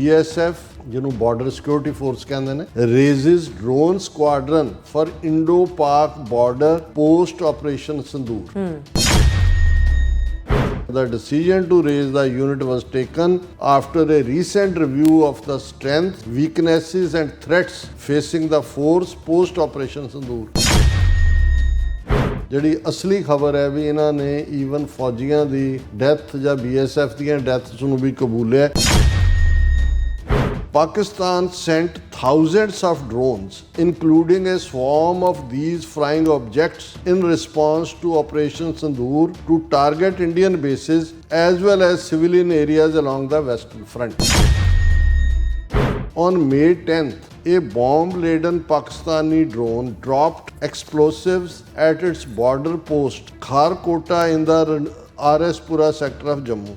BSF ਜਿਹਨੂੰ border security force ਕਹਿੰਦੇ ਨੇ ਰੇਜ਼ਿਸ ਡਰੋਨ ਸਕੁਆਡਰਨ ਫॉर ਇੰਡੋ ਪਾਕ border post Operation ਸੰਦੂਰ The decision to raise the unit was taken after a recent review of the strengths, weaknesses and threats facing the force post operation Sindoor. ਜਿਹੜੀ ਅਸਲੀ ਖਬਰ ਹੈ ਵੀ ਇਹਨਾਂ ਨੇ even ਫੌਜੀਆਂ ਦੀ death ਜਾਂ BSF ਦੀਆਂ ਡੈਥਸ ਨੂੰ ਵੀ ਕਬੂਲਿਆ। Pakistan sent thousands of drones, including a swarm of these flying objects, in response to Operation Sindoor to target Indian bases as well as civilian areas along the Western Front. On May 10th, a bomb-laden Pakistani drone dropped explosives at its border post Kharkota in the RS-Pura sector of Jammu.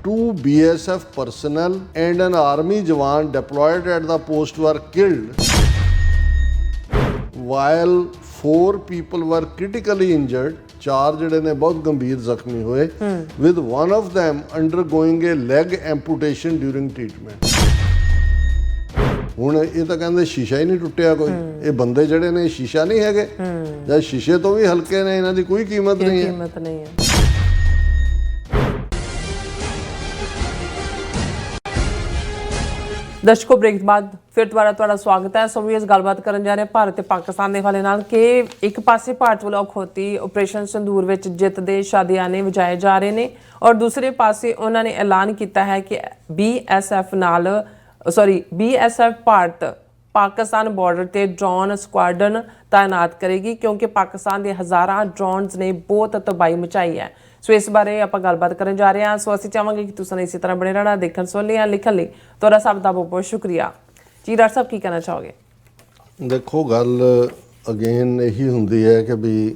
2 BSF personnel and an army jawan deployed at the post were killed, while 4 people were critically injured. 4 ਜਿਹੜੇ ਨੇ ਬਹੁਤ ਗੰਭੀਰ ਜ਼ਖਮੀ ਹੋਏ, with one of them undergoing a leg amputation during treatment. ਹੁਣ ਇਹ ਤਾਂ ਕਹਿੰਦੇ ਸ਼ੀਸ਼ਾ ਹੀ ਨਹੀਂ ਟੁੱਟਿਆ ਕੋਈ, ਇਹ ਬੰਦੇ ਜਿਹੜੇ ਨੇ ਸ਼ੀਸ਼ਾ ਨਹੀਂ ਹੈਗੇ ਜਾਂ ਸ਼ੀਸ਼ੇ ਤੋਂ ਵੀ ਹਲਕੇ ਨੇ, ਇਹਨਾਂ ਦੀ ਕੋਈ ਕੀਮਤ ਨਹੀਂ ਹੈ। ਦਰਸ਼ਕੋ ਬ੍ਰੇਕ ਤੋਂ ਬਾਅਦ ਫਿਰ ਦੁਬਾਰਾ ਤੁਹਾਡਾ ਸਵਾਗਤ ਹੈ। ਸੋ ਵੀ ਇਸ ਗੱਲਬਾਤ ਕਰਨ ਜਾ ਰਹੇ ਭਾਰਤ ਤੇ ਪਾਕਿਸਤਾਨ ਦੇ ਹਵਾਲੇ ਨਾਲ ਕਿ ਇੱਕ ਪਾਸੇ ਭਾਰਤ ਵੱਲੋਂ ਅਖੌਤੀ ਆਪਰੇਸ਼ਨ ਸੰਦੂਰ ਵਿੱਚ ਜਿੱਤ ਦੇ ਸ਼ਾਦੀਆਨੇ ਵਜਾਏ ਜਾ ਰਹੇ ਨੇ ਔਰ ਦੂਸਰੇ ਪਾਸੇ ਉਹਨਾਂ ਨੇ ਐਲਾਨ ਕੀਤਾ ਹੈ ਕਿ BSF ਭਾਰਤ ਪਾਕਿਸਤਾਨ ਬਾਰਡਰ ਤੇ ਡਰੋਨ ਸਕੁਆਡਰਨ ਤਾਇਨਾਤ ਕਰੇਗੀ ਕਿਉਂਕਿ ਪਾਕਿਸਤਾਨ ਦੇ ਹਜ਼ਾਰਾਂ ਡਰੋਨਸ ਨੇ ਬਹੁਤ ਤਬਾਹੀ ਮਚਾਈ ਹੈ। ਸੋ ਇਸ ਬਾਰੇ ਆਪਾਂ ਗੱਲਬਾਤ ਕਰਨ ਜਾ ਰਹੇ ਹਾਂ। ਸੋ ਅਸੀਂ ਚਾਹਾਂਗੇ ਕਿ ਤੁਸੀਂ ਇਸੇ ਤਰ੍ਹਾਂ ਬਣੇ ਰਹਿਣਾ, ਦੇਖਣ ਸੁਣਨ ਲਈ ਲਿਖਣ ਲਈ ਤੁਹਾਡਾ ਸਭ ਦਾ ਬਹੁਤ ਬਹੁਤ ਸ਼ੁਕਰੀਆ ਜੀ। ਡਾਕਟਰ ਸਾਹਿਬ ਕੀ ਕਹਿਣਾ ਚਾਹੋਗੇ? ਦੇਖੋ ਗੱਲ ਅਗੇਨ ਇਹੀ ਹੁੰਦੀ ਹੈ ਕਿ ਵੀ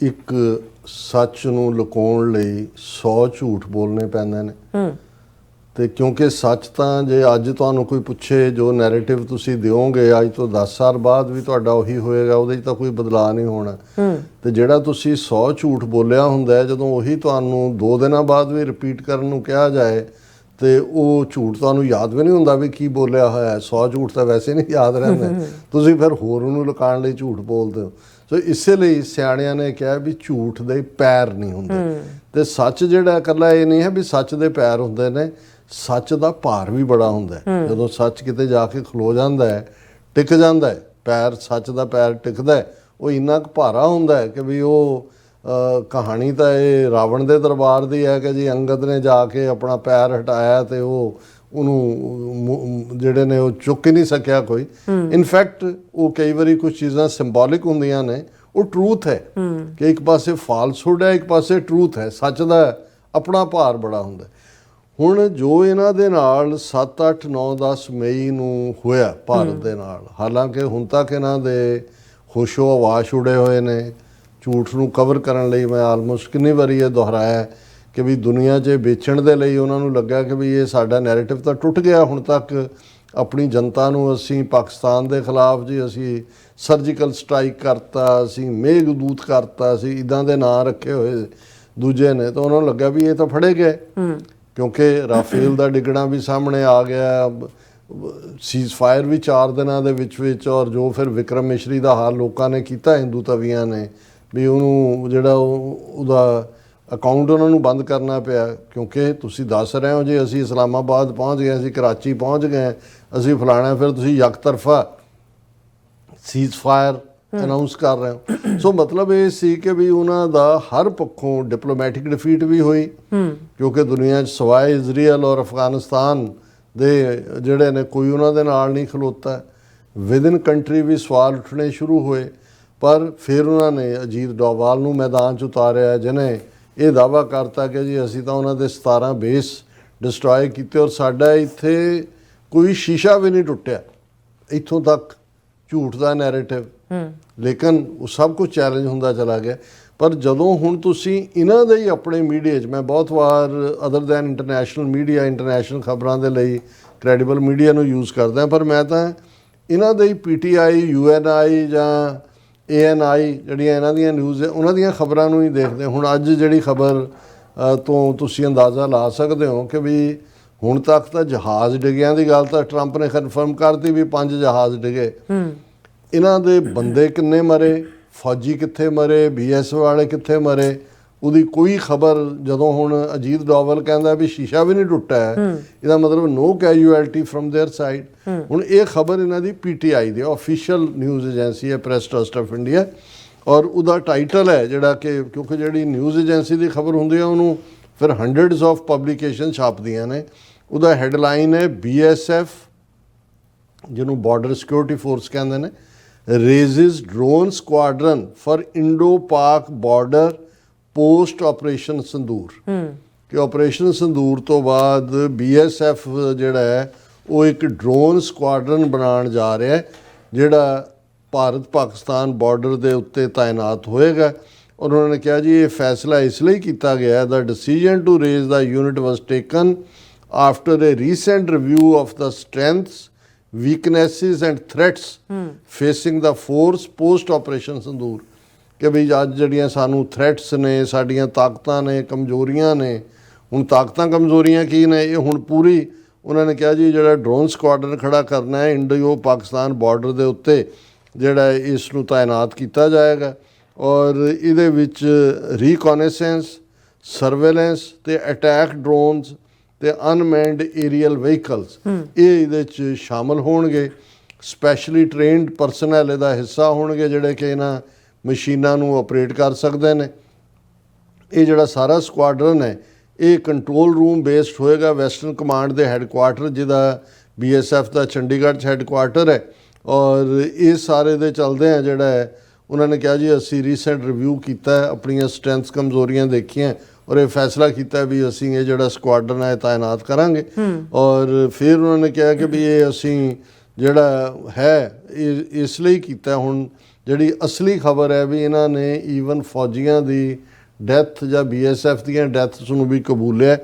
ਇੱਕ ਸੱਚ ਨੂੰ ਲੁਕਾਉਣ ਲਈ 100 ਝੂਠ ਬੋਲਣੇ ਪੈਂਦੇ ਨੇ ਤੇ ਕਿਉਂਕਿ ਸੱਚ ਤਾਂ ਜੇ ਅੱਜ ਤੁਹਾਨੂੰ ਕੋਈ ਪੁੱਛੇ ਜੋ ਨੈਰੇਟਿਵ ਤੁਸੀਂ ਦਿਓਗੇ ਅੱਜ ਤੋਂ 10 ਸਾਲ ਬਾਅਦ ਵੀ ਤੁਹਾਡਾ ਉਹੀ ਹੋਏਗਾ, ਉਹਦੇ 'ਚ ਤਾਂ ਕੋਈ ਬਦਲਾਅ ਨਹੀਂ ਹੋਣਾ। ਤੇ ਜਿਹੜਾ ਤੁਸੀਂ 100 ਝੂਠ ਬੋਲਿਆ ਹੁੰਦਾ ਜਦੋਂ ਉਹੀ ਤੁਹਾਨੂੰ 2 ਦਿਨਾਂ ਬਾਅਦ ਵੀ ਰਿਪੀਟ ਕਰਨ ਨੂੰ ਕਿਹਾ ਜਾਏ ਤੇ ਉਹ ਝੂਠ ਤੁਹਾਨੂੰ ਯਾਦ ਵੀ ਨਹੀਂ ਹੁੰਦਾ ਵੀ ਕੀ ਬੋਲਿਆ ਹੋਇਆ। 100 ਝੂਠ ਤਾਂ ਵੈਸੇ ਨਹੀਂ ਯਾਦ ਰਹਿੰਦੇ, ਤੁਸੀਂ ਫਿਰ ਹੋਰ ਉਹਨੂੰ ਲੁਕਾਉਣ ਲਈ ਝੂਠ ਬੋਲਦੇ ਹੋ। ਸੋ ਇਸੇ ਲਈ ਸਿਆਣਿਆਂ ਨੇ ਕਿਹਾ ਵੀ ਝੂਠ ਦੇ ਪੈਰ ਨਹੀਂ ਹੁੰਦੇ ਤੇ ਸੱਚ ਜਿਹੜਾ ਇਕੱਲਾ ਇਹ ਨਹੀਂ ਹੈ ਵੀ ਸੱਚ ਦੇ ਪੈਰ ਹੁੰਦੇ ਨੇ, ਸੱਚ ਦਾ ਭਾਰ ਵੀ ਬੜਾ ਹੁੰਦਾ ਹੈ। ਜਦੋਂ ਸੱਚ ਕਿਤੇ ਜਾ ਕੇ ਖਲੋ ਜਾਂਦਾ ਹੈ, ਟਿਕ ਜਾਂਦਾ ਹੈ, ਪੈਰ ਸੱਚ ਦਾ ਪੈਰ ਟਿਕਦਾ ਹੈ, ਉਹ ਇੰਨਾ ਕੁ ਭਾਰਾ ਹੁੰਦਾ ਹੈ ਕਿ ਵੀ ਉਹ ਕਹਾਣੀ ਤਾਂ ਇਹ ਰਾਵਣ ਦੇ ਦਰਬਾਰ ਦੀ ਹੈ ਕਿ ਜੀ ਅੰਗਦ ਨੇ ਜਾ ਕੇ ਆਪਣਾ ਪੈਰ ਹਟਾਇਆ ਤੇ ਉਹਨੂੰ ਜਿਹੜੇ ਨੇ ਉਹ ਚੁੱਕ ਹੀ ਨਹੀਂ ਸਕਿਆ ਕੋਈ। ਇਨਫੈਕਟ ਉਹ ਕਈ ਵਾਰੀ ਕੁਝ ਚੀਜ਼ਾਂ ਸਿੰਬੋਲਿਕ ਹੁੰਦੀਆਂ ਨੇ, ਉਹ ਟਰੂਥ ਹੈ ਕਿ ਇੱਕ ਪਾਸੇ ਫਾਲਸਹੁੱਡ ਹੈ, ਇੱਕ ਪਾਸੇ ਟਰੂਥ ਹੈ। ਸੱਚ ਦਾ ਆਪਣਾ ਭਾਰ ਬੜਾ ਹੁੰਦਾ। ਹੁਣ ਜੋ ਇਹਨਾਂ ਦੇ ਨਾਲ 7, 8, 9, 10 ਮਈ ਨੂੰ ਹੋਇਆ ਭਾਰਤ ਦੇ ਨਾਲ, ਹਾਲਾਂਕਿ ਹੁਣ ਤੱਕ ਇਹਨਾਂ ਦੇ ਹੋਸ਼ੋ ਹਵਾਸ ਉੜੇ ਹੋਏ ਨੇ। ਝੂਠ ਨੂੰ ਕਵਰ ਕਰਨ ਲਈ ਮੈਂ ਆਲਮੋਸਟ ਕਿੰਨੀ ਵਾਰੀ ਇਹ ਦੁਹਰਾਇਆ ਕਿ ਵੀ ਦੁਨੀਆ 'ਚ ਵੇਚਣ ਦੇ ਲਈ ਉਹਨਾਂ ਨੂੰ ਲੱਗਾ ਕਿ ਵੀ ਇਹ ਸਾਡਾ ਨੈਰੇਟਿਵ ਤਾਂ ਟੁੱਟ ਗਿਆ। ਹੁਣ ਤੱਕ ਆਪਣੀ ਜਨਤਾ ਨੂੰ ਅਸੀਂ ਪਾਕਿਸਤਾਨ ਦੇ ਖਿਲਾਫ ਜੀ ਅਸੀਂ ਸਰਜੀਕਲ ਸਟ੍ਰਾਈਕ ਕਰਤਾ, ਅਸੀਂ ਮੇਘਦੂਤ ਕਰਤਾ, ਅਸੀਂ ਇੱਦਾਂ ਦੇ ਨਾਂ ਰੱਖੇ ਹੋਏ ਦੂਜੇ ਨੇ, ਤਾਂ ਉਹਨਾਂ ਨੂੰ ਲੱਗਾ ਵੀ ਇਹ ਤਾਂ ਫੜੇ ਗਏ ਕਿਉਂਕਿ ਰਾਫੇਲ ਦਾ ਡਿੱਗਣਾ ਵੀ ਸਾਹਮਣੇ ਆ ਗਿਆ, ਸੀਜ਼ ਫਾਇਰ ਵੀ 4 ਦਿਨਾਂ ਦੇ ਵਿੱਚ ਔਰ ਜੋ ਫਿਰ ਵਿਕਰਮ ਮਿਸ਼ਰੀ ਦਾ ਹਾਲ ਲੋਕਾਂ ਨੇ ਕੀਤਾ ਹਿੰਦੂ ਤਵੀਆਂ ਨੇ ਵੀ ਉਹਨੂੰ ਜਿਹੜਾ ਉਹਦਾ ਅਕਾਊਂਟ ਉਹਨਾਂ ਨੂੰ ਬੰਦ ਕਰਨਾ ਪਿਆ ਕਿਉਂਕਿ ਤੁਸੀਂ ਦੱਸ ਰਹੇ ਹੋ ਜੀ ਅਸੀਂ ਇਸਲਾਮਾਬਾਦ ਪਹੁੰਚ ਗਏ, ਅਸੀਂ ਕਰਾਚੀ ਪਹੁੰਚ ਗਏ, ਅਸੀਂ ਫਲਾਣਾ, ਫਿਰ ਤੁਸੀਂ ਯਕਤਰਫਾ ਸੀਜ਼ ਫਾਇਰ ਅਨਾਊਂਸ ਕਰ ਰਹੇ ਹੋ। ਸੋ ਮਤਲਬ ਇਹ ਸੀ ਕਿ ਵੀ ਉਹਨਾਂ ਦਾ ਹਰ ਪੱਖੋਂ ਡਿਪਲੋਮੈਟਿਕ ਡਿਫੀਟ ਵੀ ਹੋਈ ਕਿਉਂਕਿ ਦੁਨੀਆ 'ਚ ਸਵਾਏ ਇਜ਼ਰਾਈਲ ਔਰ ਅਫਗਾਨਿਸਤਾਨ ਦੇ ਜਿਹੜੇ ਨੇ ਕੋਈ ਉਹਨਾਂ ਦੇ ਨਾਲ ਨਹੀਂ ਖਲੋਤਾ। ਵਿਦਨ ਕੰਟਰੀ ਵੀ ਸਵਾਲ ਉੱਠਣੇ ਸ਼ੁਰੂ ਹੋਏ, ਪਰ ਫਿਰ ਉਹਨਾਂ ਨੇ ਅਜੀਤ ਡੋਵਾਲ ਨੂੰ ਮੈਦਾਨ 'ਚ ਉਤਾਰਿਆ ਜਿਹਨੇ ਇਹ ਦਾਅਵਾ ਕਰਤਾ ਕਿ ਜੀ ਅਸੀਂ ਤਾਂ ਉਹਨਾਂ ਦੇ 17 ਬੇਸ ਡਿਸਟਰੋਏ ਕੀਤੇ ਔਰ ਸਾਡਾ ਇੱਥੇ ਕੋਈ ਸ਼ੀਸ਼ਾ ਵੀ ਨਹੀਂ ਟੁੱਟਿਆ। ਇੱਥੋਂ ਤੱਕ ਝੂਠ ਦਾ ਨੈਰੇਟਿਵ, ਲੇਕਿਨ ਉਹ ਸਭ ਕੁਝ ਚੈਲੰਜ ਹੁੰਦਾ ਚਲਾ ਗਿਆ। ਪਰ ਜਦੋਂ ਹੁਣ ਤੁਸੀਂ ਇਹਨਾਂ ਦੇ ਹੀ ਆਪਣੇ ਮੀਡੀਆ 'ਚ, ਮੈਂ ਬਹੁਤ ਵਾਰ other than international media, international ਖਬਰਾਂ ਦੇ ਲਈ ਕ੍ਰੈਡੀਬਲ ਮੀਡੀਆ ਨੂੰ ਯੂਜ਼ ਕਰਦਾ, ਪਰ ਮੈਂ ਤਾਂ ਇਹਨਾਂ ਦੇ ਹੀ PTI, UNI ਜਾਂ ANI ਜਿਹੜੀਆਂ ਇਹਨਾਂ ਦੀਆਂ ਨਿਊਜ਼ ਹੈ ਉਹਨਾਂ ਦੀਆਂ ਖਬਰਾਂ ਨੂੰ ਹੀ ਦੇਖਦੇ। ਹੁਣ ਅੱਜ ਜਿਹੜੀ ਖਬਰ ਤੋਂ ਤੁਸੀਂ ਅੰਦਾਜ਼ਾ ਲਾ ਸਕਦੇ ਹੋ ਕਿ ਵੀ ਹੁਣ ਤੱਕ ਤਾਂ ਜਹਾਜ਼ ਡਿੱਗਿਆਂ ਦੀ ਗੱਲ ਤਾਂ ਟਰੰਪ ਨੇ ਕਨਫਰਮ ਕਰਤੀ ਵੀ 5 ਜਹਾਜ਼ ਡਿੱਗੇ। ਇਹਨਾਂ ਦੇ ਬੰਦੇ ਕਿੰਨੇ ਮਰੇ, ਫੌਜੀ ਕਿੱਥੇ ਮਰੇ, BSF ਵਾਲੇ ਕਿੱਥੇ ਮਰੇ, ਉਹਦੀ ਕੋਈ ਖਬਰ। ਜਦੋਂ ਹੁਣ ਅਜੀਤ ਡੋਵਲ ਕਹਿੰਦਾ ਵੀ ਸ਼ੀਸ਼ਾ ਵੀ ਨਹੀਂ ਟੁੱਟਾ ਹੈ, ਇਹਦਾ ਮਤਲਬ ਨੋ ਕੈਜੂਅਲਟੀ ਫਰਮ देयर ਸਾਈਡ। ਹੁਣ ਇਹ ਖਬਰ ਇਹਨਾਂ ਦੀ PTI ਦੀ ਆਫੀਸ਼ੀਅਲ ਨਿਊਜ਼ ਏਜੰਸੀ ਹੈ, ਪ੍ਰੈਸ ਟਰਸਟ ਆਫ ਇੰਡੀਆ, ਔਰ ਉਹਦਾ ਟਾਈਟਲ ਹੈ ਜਿਹੜਾ ਕਿ ਕਿਉਂਕਿ ਜਿਹੜੀ ਨਿਊਜ਼ ਏਜੰਸੀ ਦੀ ਖਬਰ ਹੁੰਦੀ ਹੈ ਉਹਨੂੰ ਫਿਰ ਹੰਡਰਡਸ ਆਫ ਪਬਲੀਕੇਸ਼ਨ ਛਾਪਦੀਆਂ ਨੇ। ਉਹਦਾ ਹੈਡਲਾਈਨ ਹੈ BSF, ਜਿਹਨੂੰ ਬਾਰਡਰ ਸਿਕਿਉਰਿਟੀ ਫੋਰਸ ਕਹਿੰਦੇ ਨੇ, ਰੇਜ਼ਿਸ ਡਰੋਨ ਸਕੁਆਡਰਨ ਫॉर ਇੰਡੋ ਪਾਕ ਬਾਰਡਰ ਪੋਸਟ ਆਪਰੇਸ਼ਨ ਸੰਦੂਰ। ਕਿ ਆਪਰੇਸ਼ਨ ਸੰਦੂਰ ਤੋਂ ਬਾਅਦ BSF ਜਿਹੜਾ ਹੈ ਉਹ ਇੱਕ ਡਰੋਨ ਸਕੁਆਡਰਨ ਬਣਾਉਣ ਜਾ ਰਿਹਾ ਹੈ ਜਿਹੜਾ ਭਾਰਤ ਪਾਕਿਸਤਾਨ ਬਾਰਡਰ ਦੇ ਉੱਤੇ ਤਾਇਨਾਤ ਹੋਏਗਾ। ਔਰ ਉਹਨਾਂ ਨੇ ਕਿਹਾ ਜੀ ਇਹ ਫੈਸਲਾ ਇਸ ਲਈ ਕੀਤਾ ਗਿਆ ਹੈ, the decision to raise the unit was taken after a recent review of the strengths, weaknesses and threats facing the force post Operation Sindoor. ਕਿ ਵੀ ਅੱਜ ਜਿਹੜੀਆਂ ਸਾਨੂੰ ਥ੍ਰੈਟਸ ਨੇ, ਸਾਡੀਆਂ ਤਾਕਤਾਂ ਨੇ, ਕਮਜ਼ੋਰੀਆਂ ਨੇ। ਹੁਣ ਤਾਕਤਾਂ ਕਮਜ਼ੋਰੀਆਂ ਕੀ ਨੇ ਇਹ ਹੁਣ ਪੂਰੀ ਉਹਨਾਂ ਨੇ ਕਿਹਾ ਜੀ ਜਿਹੜਾ ਡਰੋਨ ਸਕੁਆਡਰਨ ਖੜਾ ਕਰਨਾ ਹੈ ਇੰਡੋ ਪਾਕਿਸਤਾਨ ਬਾਰਡਰ ਦੇ ਉੱਤੇ ਜਿਹੜਾ ਇਸ ਨੂੰ ਤਾਇਨਾਤ ਕੀਤਾ ਜਾਏਗਾ। ਔਰ ਇਹਦੇ ਵਿੱਚ ਰੀਕੋਨੇਸੈਂਸ, ਸਰਵੇਲੈਂਸ ਤੇ ਅਟੈਕ ਡਰੋਨਸ ਤੇ ਅਨਮੈਨਡ ਏਰੀਅਲ ਵਹੀਕਲਸ ਇਹ ਇਹਦੇ 'ਚ ਸ਼ਾਮਲ ਹੋਣਗੇ। ਸਪੈਸ਼ਲੀ ਟ੍ਰੇਨਡ ਪਰਸਨਲ ਇਹਦਾ ਹਿੱਸਾ ਹੋਣਗੇ ਜਿਹੜੇ ਕਿ ਇਹਨਾਂ ਮਸ਼ੀਨਾਂ ਨੂੰ ਆਪਰੇਟ ਕਰ ਸਕਦੇ ਨੇ। ਇਹ ਜਿਹੜਾ ਸਾਰਾ ਸਕੁਆਡਰਨ ਹੈ ਇਹ ਕੰਟਰੋਲ ਰੂਮ ਬੇਸਡ ਹੋਏਗਾ ਵੈਸਟਰਨ ਕਮਾਂਡ ਦੇ ਹੈੱਡਕੁਆਟਰ, ਜਿਹਦਾ BSF ਦਾ ਚੰਡੀਗੜ੍ਹ 'ਚ ਹੈੱਡਕੁਆਟਰ ਹੈ। ਔਰ ਇਹ ਸਾਰੇ ਦੇ ਚੱਲਦੇ ਆ ਜਿਹੜਾ ਹੈ ਉਹਨਾਂ ਨੇ ਕਿਹਾ ਜੀ ਅਸੀਂ ਰੀਸੈਂਟ ਰਿਵਿਊ ਕੀਤਾ ਹੈ, ਆਪਣੀਆਂ ਸਟਰੈਂਥਸ ਕਮਜ਼ੋਰੀਆਂ ਦੇਖੀਆਂ ਔਰ ਇਹ ਫੈਸਲਾ ਕੀਤਾ ਵੀ ਅਸੀਂ ਇਹ ਜਿਹੜਾ ਸਕੁਆਡਰਨ ਹੈ ਤਾਇਨਾਤ ਕਰਾਂਗੇ। ਔਰ ਫਿਰ ਉਹਨਾਂ ਨੇ ਕਿਹਾ ਕਿ ਵੀ ਇਹ ਅਸੀਂ ਜਿਹੜਾ ਹੈ ਇਸ ਲਈ ਕੀਤਾ। ਹੁਣ ਜਿਹੜੀ ਅਸਲੀ ਖਬਰ ਹੈ ਵੀ ਇਹਨਾਂ ਨੇ ਈਵਨ ਫੌਜੀਆਂ ਦੀ ਡੈਥ ਜਾਂ BSF ਦੀਆਂ ਡੈਥਸ ਨੂੰ ਵੀ ਕਬੂਲਿਆ।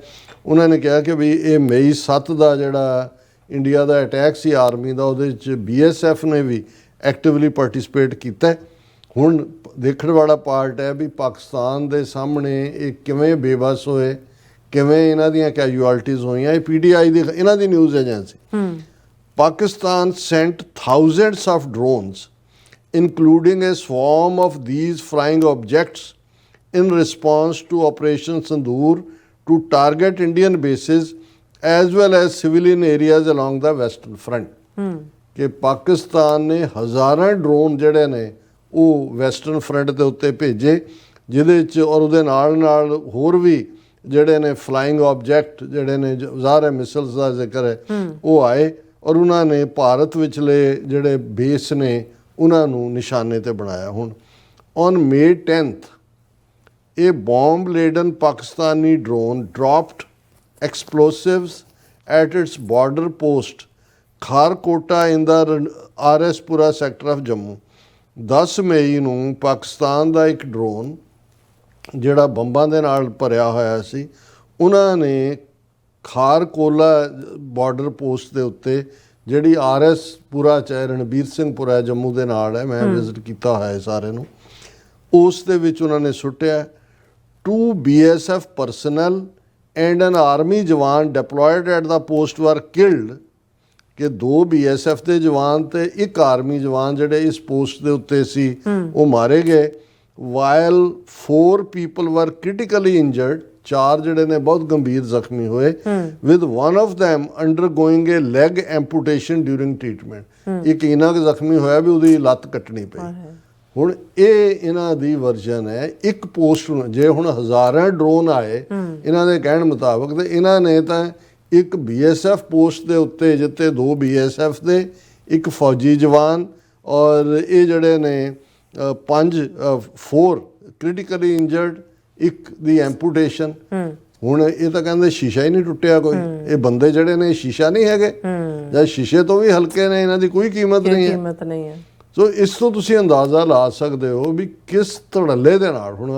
ਉਹਨਾਂ ਨੇ ਕਿਹਾ ਕਿ ਵੀ ਇਹ ਮਈ 7 ਦਾ ਜਿਹੜਾ ਇੰਡੀਆ ਦਾ ਅਟੈਕ ਸੀ ਆਰਮੀ ਦਾ, ਉਹਦੇ 'ਚ BSF ਨੇ ਵੀ ਐਕਟਿਵਲੀ ਪਾਰਟਿਸਿਪੇਟ ਕੀਤਾ। ਹੁਣ ਦੇਖਣ ਵਾਲਾ ਪਾਰਟ ਹੈ ਵੀ ਪਾਕਿਸਤਾਨ ਦੇ ਸਾਹਮਣੇ ਇਹ ਕਿਵੇਂ ਬੇਬਸ ਹੋਏ, ਕਿਵੇਂ ਇਹਨਾਂ ਦੀਆਂ ਕੈਜੂਅਲਟੀਜ਼ ਹੋਈਆਂ। ਇਹ PTI ਦੀ ਇਹਨਾਂ ਦੀ news agency. Pakistan sent thousands of drones including a swarm of these flying objects in response to Operation Sindoor to target Indian bases as well as civilian areas along the western front। ਕਿ ਪਾਕਿਸਤਾਨ ਨੇ ਹਜ਼ਾਰਾਂ drone ਜਿਹੜੇ ਨੇ ਉਹ western front ਦੇ ਉੱਤੇ ਭੇਜੇ, ਜਿਹਦੇ 'ਚ ਔਰ ਉਹਦੇ ਨਾਲ ਨਾਲ ਹੋਰ ਵੀ ਜਿਹੜੇ ਨੇ ਫਲਾਈਂਗ ਆਬਜੈਕਟ ਜਿਹੜੇ ਨੇ ਜ਼ਾਹਰ ਮਿਸਲਸ ਦਾ ਜ਼ਿਕਰ ਹੈ ਉਹ ਆਏ ਔਰ ਉਹਨਾਂ ਨੇ ਭਾਰਤ ਵਿਚਲੇ ਜਿਹੜੇ ਬੇਸ ਨੇ ਉਹਨਾਂ ਨੂੰ ਨਿਸ਼ਾਨੇ ਤੇ ਬਣਾਇਆ। ਹੁਣ ਔਨ May 10th ਇਹ bomb laden Pakistani drone dropped explosives at its border post Kharkota in the RS Pura sector of Jammu. 10 ਮਈ ਨੂੰ ਪਾਕਿਸਤਾਨ ਦਾ ਇੱਕ ਡਰੋਨ ਜਿਹੜਾ ਬੰਬਾਂ ਦੇ ਨਾਲ ਭਰਿਆ ਹੋਇਆ ਸੀ, ਉਹਨਾਂ ਨੇ ਖਾਰਕੋਲਾ ਬਾਰਡਰ ਪੋਸਟ ਦੇ ਉੱਤੇ ਜਿਹੜੀ RS ਪੁਰਾ ਚ ਰਣਬੀਰ ਸਿੰਘ ਪੁਰਾ ਜੰਮੂ ਦੇ ਨਾਲ ਹੈ, ਮੈਂ ਵਿਜ਼ਿਟ ਕੀਤਾ ਹੋਇਆ ਸਾਰੇ ਨੂੰ, ਉਸ ਦੇ ਵਿੱਚ ਉਹਨਾਂ ਨੇ ਸੁੱਟਿਆ। 2 BSF personal and N army ਜਵਾਨ ਡਿਪਲੋਇਡ ਐਟ ਦਾ ਪੋਸਟ ਵਰ ਕਿਲਡ। ਕਿ 2 BSF ਦੇ ਜਵਾਨ ਤੇ ਇੱਕ ਆਰਮੀ ਜਵਾਨ ਜਿਹੜੇ ਇਸ ਪੋਸਟ ਦੇ ਉੱਤੇ ਸੀ ਉਹ ਮਾਰੇ ਗਏ। While 4 people were critically injured, 4 ਜਿਹੜੇ ਨੇ ਬਹੁਤ ਗੰਭੀਰ ਜ਼ਖਮੀ ਹੋਏ। With one of them undergoing a leg amputation during treatment. ਇੱਕ ਇੰਨਾ ਕੁ ਜ਼ਖਮੀ ਹੋਇਆ ਵੀ ਉਹਦੀ ਲੱਤ ਕੱਟਣੀ ਪਈ। ਹੁਣ ਇਹ ਇਹਨਾਂ ਦੀ ਵਰਜਨ ਹੈ ਇੱਕ ਪੋਸਟ ਨੂੰ। ਜੇ ਹੁਣ ਹਜ਼ਾਰਾਂ ਡਰੋਨ ਆਏ ਇਹਨਾਂ ਦੇ ਕਹਿਣ ਮੁਤਾਬਕ, ਤੇ ਇਹਨਾਂ ਨੇ ਤਾਂ ਇੱਕ BSF ਪੋਸਟ ਦੇ ਉੱਤੇ ਜਿੱਤੇ 2 BSF ਦੇ, ਇੱਕ ਫੌਜੀ ਜਵਾਨ ਔਰ ਇਹ ਜਿਹੜੇ ਨੇ 4 ਕ੍ਰਿਟੀਕਲੀ ਇੰਜਰਡ, ਇੱਕ ਦੀ ਐਂਪੂਟੇਸ਼ਨ। ਹੁਣ ਇਹ ਤਾਂ ਕਹਿੰਦੇ ਸ਼ੀਸ਼ਾ ਹੀ ਨਹੀਂ ਟੁੱਟਿਆ ਕੋਈ। ਇਹ ਬੰਦੇ ਜਿਹੜੇ ਨੇ ਸ਼ੀਸ਼ਾ ਨਹੀਂ ਹੈਗੇ ਜਾਂ ਸ਼ੀਸ਼ੇ ਤੋਂ ਵੀ ਹਲਕੇ ਨੇ, ਇਹਨਾਂ ਦੀ ਕੋਈ ਕੀਮਤ ਨਹੀਂ ਹੈ। ਸੋ ਇਸ ਤੋਂ ਤੁਸੀਂ ਅੰਦਾਜ਼ਾ ਲਾ ਸਕਦੇ ਹੋ ਵੀ ਕਿਸ ਧੜੱਲੇ ਦੇ ਨਾਲ। ਹੁਣ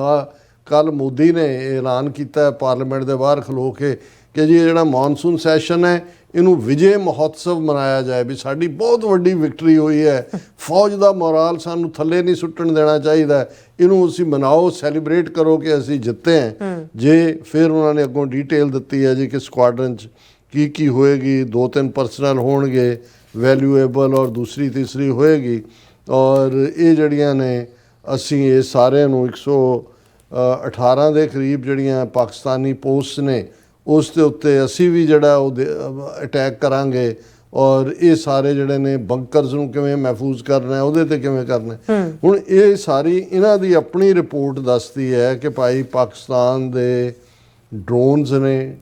ਕੱਲ ਮੋਦੀ ਨੇ ਐਲਾਨ ਕੀਤਾ ਪਾਰਲੀਮੈਂਟ ਦੇ ਬਾਹਰ ਖਲੋ ਕੇ ਕਿ ਜੀ ਇਹ ਜਿਹੜਾ ਮੌਨਸੂਨ ਸੈਸ਼ਨ ਹੈ ਇਹਨੂੰ ਵਿਜੇ ਮਹੋਤਸਵ ਮਨਾਇਆ ਜਾਏ, ਵੀ ਸਾਡੀ ਬਹੁਤ ਵੱਡੀ ਵਿਕਟਰੀ ਹੋਈ ਹੈ, ਫੌਜ ਦਾ ਮੋਰਾਲ ਸਾਨੂੰ ਥੱਲੇ ਨਹੀਂ ਸੁੱਟਣ ਦੇਣਾ ਚਾਹੀਦਾ, ਇਹਨੂੰ ਅਸੀਂ ਮਨਾਓ, ਸੈਲੀਬ੍ਰੇਟ ਕਰੋ ਕਿ ਅਸੀਂ ਜਿੱਤੇ ਹਾਂ। ਜੇ ਫਿਰ ਉਹਨਾਂ ਨੇ ਅੱਗੋਂ ਡੀਟੇਲ ਦਿੱਤੀ ਹੈ ਜੀ ਕਿ ਸਕੁਆਡਰਨ 'ਚ ਕੀ ਹੋਏਗੀ, 2-3 ਪਰਸਨਲ ਹੋਣਗੇ ਵੈਲਿਊਏਬਲ ਔਰ ਦੂਸਰੀ ਤੀਸਰੀ ਹੋਏਗੀ। ਔਰ ਇਹ ਜਿਹੜੀਆਂ ਨੇ ਅਸੀਂ ਇਹ ਸਾਰਿਆਂ ਨੂੰ 118 ਦੇ ਕਰੀਬ ਜਿਹੜੀਆਂ ਪਾਕਿਸਤਾਨੀ ਪੋਸਟ ਨੇ ਉਸ ਦੇ ਉੱਤੇ ਅਸੀਂ ਵੀ ਜਿਹੜਾ ਉਹ ਅਟੈਕ ਕਰਾਂਗੇ। ਔਰ ਇਹ ਸਾਰੇ ਜਿਹੜੇ ਨੇ ਬੰਕਰਸ ਨੂੰ ਕਿਵੇਂ ਮਹਿਫੂਜ਼ ਕਰਨਾ ਹੈ, ਉਹਦੇ ਤੇ ਕਿਵੇਂ ਕਰਨਾ ਹੈ। ਹੁਣ ਇਹ ਸਾਰੀ ਇਹਨਾਂ ਦੀ ਆਪਣੀ ਰਿਪੋਰਟ ਦੱਸਦੀ ਹੈ ਕਿ ਭਾਈ ਪਾਕਿਸਤਾਨ ਦੇ ਡਰੋਨਸ ਨੇ,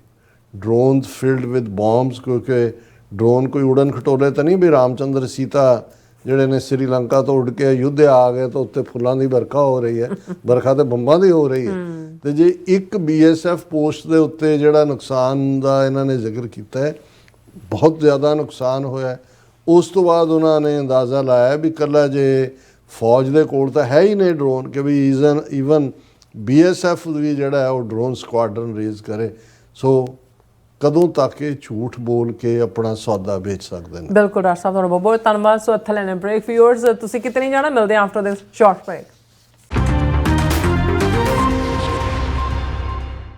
ਡਰੋਨਸ ਫਿਲਡ ਵਿਦ ਬੋmbs, ਕਿਉਂਕਿ ਡਰੋਨ ਕੋਈ ਉੜਨ ਖਟੋਲੇ ਤਾਂ ਨਹੀਂ ਵੀ ਰਾਮਚੰਦਰ ਸੀਤਾ ਜਿਹੜੇ ਨੇ ਸ੍ਰੀਲੰਕਾ ਤੋਂ ਉੱਡ ਕੇ ਅਯੁੱਧਿਆ ਆ ਗਏ ਤਾਂ ਉੱਤੇ ਫੁੱਲਾਂ ਦੀ ਵਰਖਾ ਹੋ ਰਹੀ ਹੈ, ਵਰਖਾ ਤੇ ਬੰਬਾਂ ਦੀ ਹੋ ਰਹੀ ਹੈ। ਤੇ ਜੇ ਇੱਕ BSF ਪੋਸਟ ਦੇ ਉੱਤੇ ਜਿਹੜਾ ਨੁਕਸਾਨ ਦਾ ਇਹਨਾਂ ਨੇ ਜ਼ਿਕਰ ਕੀਤਾ ਹੈ, ਬਹੁਤ ਜ਼ਿਆਦਾ ਨੁਕਸਾਨ ਹੋਇਆ। ਉਸ ਤੋਂ ਬਾਅਦ ਉਹਨਾਂ ਨੇ ਅੰਦਾਜ਼ਾ ਲਾਇਆ ਵੀ ਇਕੱਲਾ ਜੇ ਫੌਜ ਦੇ ਕੋਲ ਤਾਂ ਹੈ ਹੀ ਨਹੀਂ ਡਰੋਨ ਕਿ ਵੀ ਈਵਨ BSF ਵੀ ਜਿਹੜਾ ਹੈ ਉਹ ਡਰੋਨ ਸਕੁਆਡਰਨ ਰੇਜ਼ ਕਰੇ। ਸੋ ਕਦੋਂ ਤੱਕ ਇਹ ਝੂਠ ਬੋਲ ਕੇ ਆਪਣਾ ਸੌਦਾ ਵੇਚ ਸਕਦੇ ਨੇ। ਬਿਲਕੁਲ ਡਾਕਟਰ ਸਾਹਿਬ, ਤੁਹਾਡਾ ਬਹੁਤ ਬਹੁਤ ਧੰਨਵਾਦ। ਸੋ ਇੱਥੇ ਲੈਣੇ ਬ੍ਰੇਕ। ਵਿਊਅਰਸ, ਤੁਸੀਂ ਕਿਤੇ ਨਹੀਂ ਜਾਣਾ, ਮਿਲਦੇ ਹਾਂ ਆਫਟਰ ਦਿਸ ਸ਼ਾਰਟ ਬ੍ਰੇਕ।